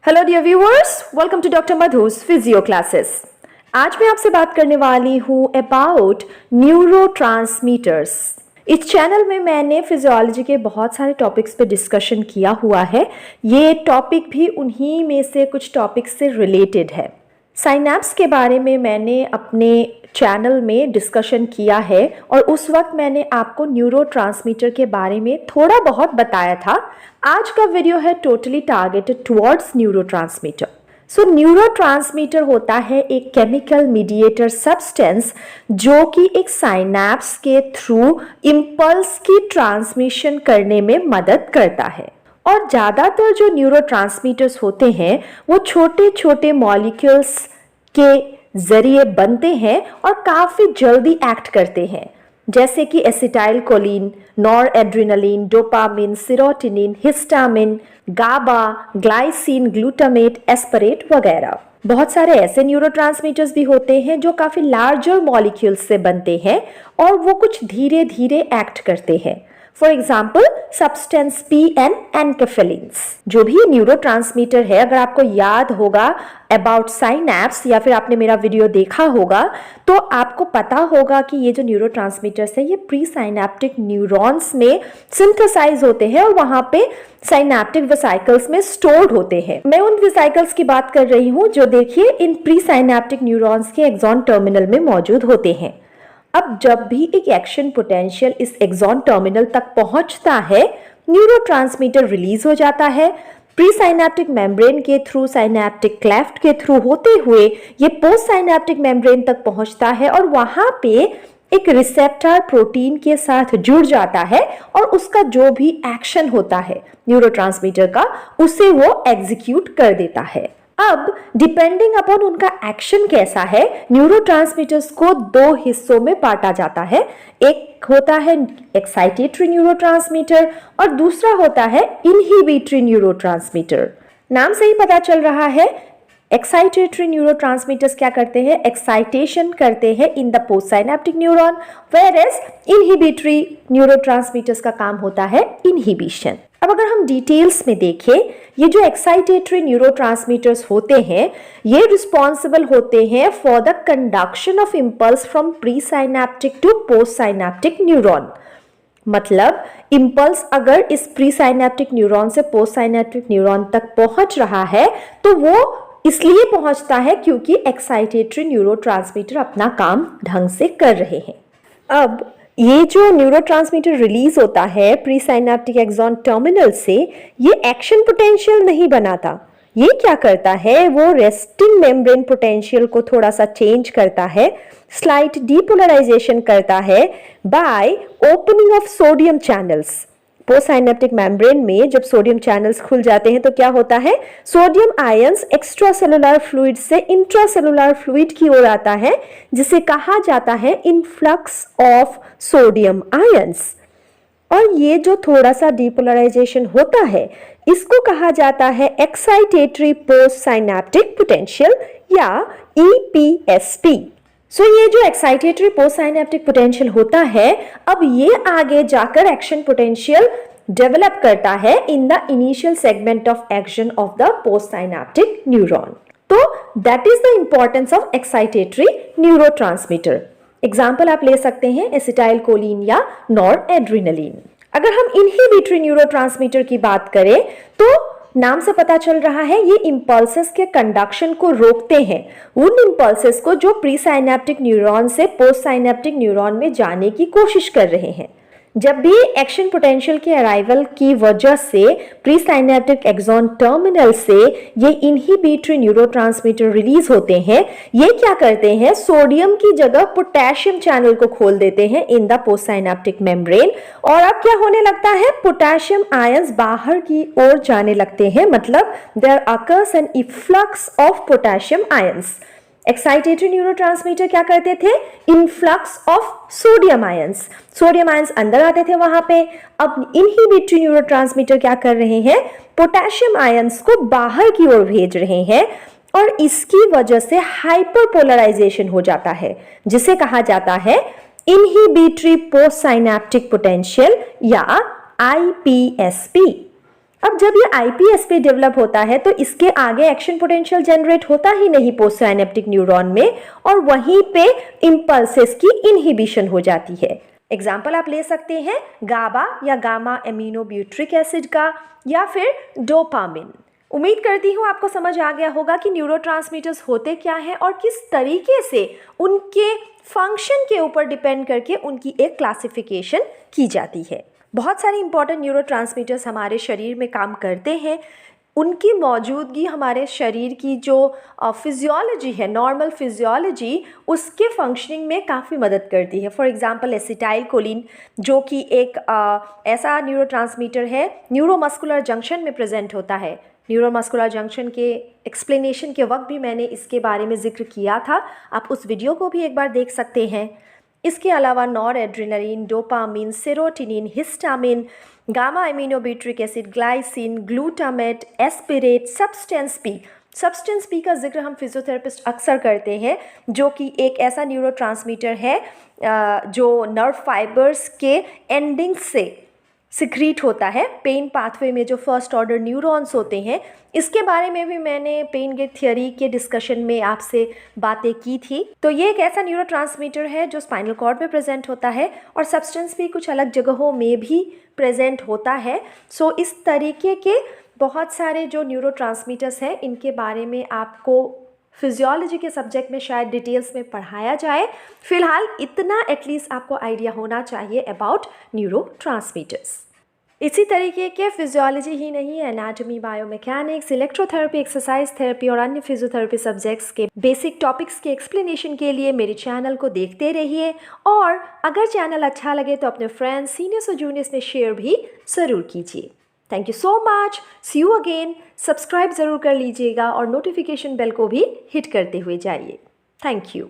Hello dear viewers, welcome to doctor Madhu's physio classes. आज मैं आपसे बात करने वाली हूँ अबाउट न्यूरोट्रांसमीटर्स। इस चैनल में मैंने फिजियोलॉजी के बहुत सारे टॉपिक्स पे डिस्कशन किया हुआ है। ये टॉपिक भी उन्हीं में से कुछ टॉपिक्स से रिलेटेड है। साइनैप्स के बारे में मैंने अपने चैनल में डिस्कशन किया है और उस वक्त मैंने आपको न्यूरोट्रांसमीटर के बारे में थोड़ा बहुत बताया था। आज का वीडियो है टोटली टारगेटेड टुवर्ड्स न्यूरोट्रांसमीटर। सो न्यूरोट्रांसमीटर होता है एक केमिकल मीडिएटर सब्सटेंस जो कि एक साइनैप्स के थ्रू इम्पल्स की ट्रांसमिशन करने में मदद करता है। और ज़्यादातर जो न्यूरोट्रांसमीटर्स होते हैं वो छोटे छोटे मॉलिक्यूल्स के जरिए बनते हैं और काफ़ी जल्दी एक्ट करते हैं, जैसे कि acetylcholine, noradrenaline, dopamine, serotonin, histamine, GABA, glycine, glutamate, aspartate वगैरह। बहुत सारे ऐसे न्यूरोट्रांसमीटर्स भी होते हैं जो काफ़ी लार्जर मॉलिक्यूल्स से बनते हैं और वो कुछ धीरे धीरे एक्ट करते हैं। For example substance P and enkephalins जो भी न्यूरोट्रांसमीटर है। अगर आपको याद होगा अबाउट साइनैप्स या फिर आपने मेरा वीडियो देखा होगा तो आपको पता होगा कि ये जो न्यूरोट्रांसमीटर्स है ये प्री साइनैप्टिक न्यूरॉन्स में सिंथेसाइज होते हैं और वहां पे साइनैप्टिक वेसिकल्स में स्टोर्ड होते हैं। मैं उन वेसिकल्स की बात कर रही हूँ जो देखिए इन प्री साइनैप्टिक न्यूरॉन्स के एक्सॉन टर्मिनल में मौजूद होते हैं। अब जब भी एक एक्शन पोटेंशियल इस एक्सॉन टर्मिनल तक पहुंचता है, न्यूरोट्रांसमीटर रिलीज हो जाता है। प्री साइनैप्टिक मेम्ब्रेन के थ्रू, साइनैप्टिक क्लेफ्ट के थ्रू होते हुए ये पोस्ट साइनैप्टिक मेम्ब्रेन तक पहुंचता है और वहां पे एक रिसेप्टर प्रोटीन के साथ जुड़ जाता है और उसका जो भी एक्शन होता है न्यूरोट्रांसमीटर का, उसे वो एग्जीक्यूट कर देता है। अब डिपेंडिंग अपॉन उनका एक्शन कैसा है, न्यूरोट्रांसमीटर्स को दो हिस्सों में बांटा जाता है। एक होता है एक्साइटेटरी न्यूरोट्रांसमीटर और दूसरा होता है इनहिबिटरी न्यूरोट्रांसमीटर। नाम से ही पता चल रहा है एक्साइटेटरी न्यूरोट्रांसमीटर्स क्या करते हैं, एक्साइटेशन करते हैं in the post synaptic neuron, whereas inhibitory neurotransmitters का काम होता है इनहिबिशन। अब अगर हम डिटेल्स में देखें, ये जो एक्साइटेटरी न्यूरोट्रांसमीटर्स होते हैं ये रिस्पॉन्सिबल होते हैं for the conduction of impulse from pre synaptic to post synaptic neuron. मतलब इम्पल्स अगर इस प्री साइनैप्टिक न्यूरॉन से पोस्ट साइनैप्टिक न्यूरॉन तक पहुंच रहा है तो वो इसलिए पहुंचता है क्योंकि एक्साइटेटरी न्यूरोट्रांसमीटर अपना काम ढंग से कर रहे हैं। अब ये जो न्यूरोट्रांसमीटर रिलीज होता है प्री साइनैप्टिक एक्सॉन टर्मिनल से, ये एक्शन पोटेंशियल नहीं बनाता। ये क्या करता है, वो रेस्टिंग मेम्ब्रेन पोटेंशियल को थोड़ा सा चेंज करता है, स्लाइट डीपोलराइजेशन करता है by opening of sodium channels. Post synaptic membrane में जब सोडियम चैनल्स खुल जाते हैं तो क्या होता है, सोडियम आयंस एक्स्ट्रासेलुलर फ्लूइड से इंट्रासेलुलर फ्लूइड की ओर आता है, जिसे कहा जाता है इनफ्लक्स ऑफ सोडियम आयंस। और ये जो थोड़ा सा डीपोलराइजेशन होता है इसको कहा जाता है एक्साइटेटरी पोस्ट साइनैप्टिक पोटेंशियल या EPSP। सो ये जो एक्साइटेटरी पोस्ट साइनैप्टिक पोटेंशियल होता है, अब ये आगे जाकर एक्शन पोटेंशियल डेवलप करता है in the initial segment of action of the post synaptic neuron. तो that is the importance of excitatory neurotransmitter. Example आप ले सकते हैं एसिटाइल कोलिन या नॉरएड्रेनालिन। अगर हम इनहिबिटरी न्यूरोट्रांसमीटर की बात करें तो नाम से पता चल रहा है ये इंपल्सेस के कंडक्शन को रोकते हैं, उन इंपल्सेस को जो प्री साइनैप्टिक न्यूरॉन से पोस्ट साइनैप्टिक न्यूरॉन में जाने की कोशिश कर रहे हैं। जब भी एक्शन पोटेंशियल के अराइवल की वजह से प्री साइनैप्टिक एक्सॉन टर्मिनल से ये इनहिबिटरी न्यूरोट्रांसमीटर रिलीज होते हैं, ये क्या करते हैं, सोडियम की जगह पोटेशियम चैनल को खोल देते हैं in the post synaptic membrane. और अब क्या होने लगता है, पोटेशियम आयंस बाहर की ओर जाने लगते हैं, मतलब there occurs an efflux of potassium ions. Excitatory neurotransmitter क्या करते थे, influx of sodium ions, sodium ions अंदर आते थे वहां पे। अब इनहिबिटरी न्यूरोट्रांसमीटर क्या कर रहे हैं, पोटेशियम आयंस को बाहर की ओर भेज रहे हैं और इसकी वजह से हाइपरपोलराइजेशन हो जाता है, जिसे कहा जाता है इनहिबिटरी पोस्ट साइनैप्टिक पोटेंशियल या IPSP। अब जब ये आईपीएस पे डेवलप होता है तो इसके आगे एक्शन पोटेंशियल जनरेट होता ही नहीं पोस्ट साइनेप्टिक न्यूरॉन में, और वहीं पे इंपल्सेस की इनहिबिशन हो जाती है। एग्जाम्पल आप ले सकते हैं गाबा या गामा एमिनोब्यूट्रिक एसिड का, या फिर डोपामिन। उम्मीद करती हूँ आपको समझ आ गया होगा कि न्यूरोट्रांसमीटर्स होते क्या हैं और किस तरीके से उनके फंक्शन के ऊपर डिपेंड करके उनकी एक क्लासिफिकेशन की जाती है। बहुत सारे इंपॉर्टेंट न्यूरोट्रांसमीटर्स हमारे शरीर में काम करते हैं। उनकी मौजूदगी हमारे शरीर की जो फिजियोलॉजी है, नॉर्मल फिजियोलॉजी, उसके फंक्शनिंग में काफ़ी मदद करती है। फॉर एग्जांपल एसिटाइल कोलिन, जो कि एक ऐसा न्यूरोट्रांसमीटर है, न्यूरोमस्कुलर जंक्शन में प्रेजेंट होता है। न्यूरोमस्कुलर जंक्शन के एक्सप्लेनेशन के वक्त भी मैंने इसके बारे में जिक्र किया था, आप उस वीडियो को भी एक बार देख सकते हैं। इसके अलावा noradrenaline, dopamine, serotonin, histamine, gamma aminobutyric acid, glycine, glutamate, aspartate, substance P का जिक्र हम फिजियोथेरेपिस्ट अक्सर करते हैं, जो कि एक ऐसा न्यूरोट्रांसमीटर है जो नर्व फाइबर्स के एंडिंग से सिक्रीट होता है पेन पाथवे में, जो फर्स्ट ऑर्डर न्यूरॉन्स होते हैं। इसके बारे में भी मैंने पेन गेट थ्योरी के डिस्कशन में आपसे बातें की थी। तो ये एक ऐसा न्यूरोट्रांसमीटर है जो स्पाइनल कॉर्ड में प्रेजेंट होता है, और सब्सटेंस भी कुछ अलग जगहों में भी प्रेजेंट होता है। सो इस तरीके के बहुत सारे जो न्यूरोट्रांसमीटर्स हैं, इनके बारे में आपको फिजियोलॉजी के सब्जेक्ट में शायद डिटेल्स में पढ़ाया जाए। फिलहाल इतना एटलीस्ट आपको आइडिया होना चाहिए अबाउट न्यूरोट्रांसमीटर्स। इसी तरीके के फिजियोलॉजी ही नहीं, anatomy, biomechanics, electrotherapy, exercise therapy और अन्य फिजियोथेरेपी सब्जेक्ट्स के बेसिक टॉपिक्स के एक्सप्लेनेशन के लिए मेरे चैनल को देखते रहिए, और अगर चैनल अच्छा लगे तो अपने फ्रेंड्स, सीनियर्स और जूनियर्स में शेयर भी ज़रूर कीजिए। Thank you so much, see you again. Subscribe ज़रूर कर लीजिएगा और नोटिफिकेशन बेल को भी हिट करते हुए जाइए। Thank you.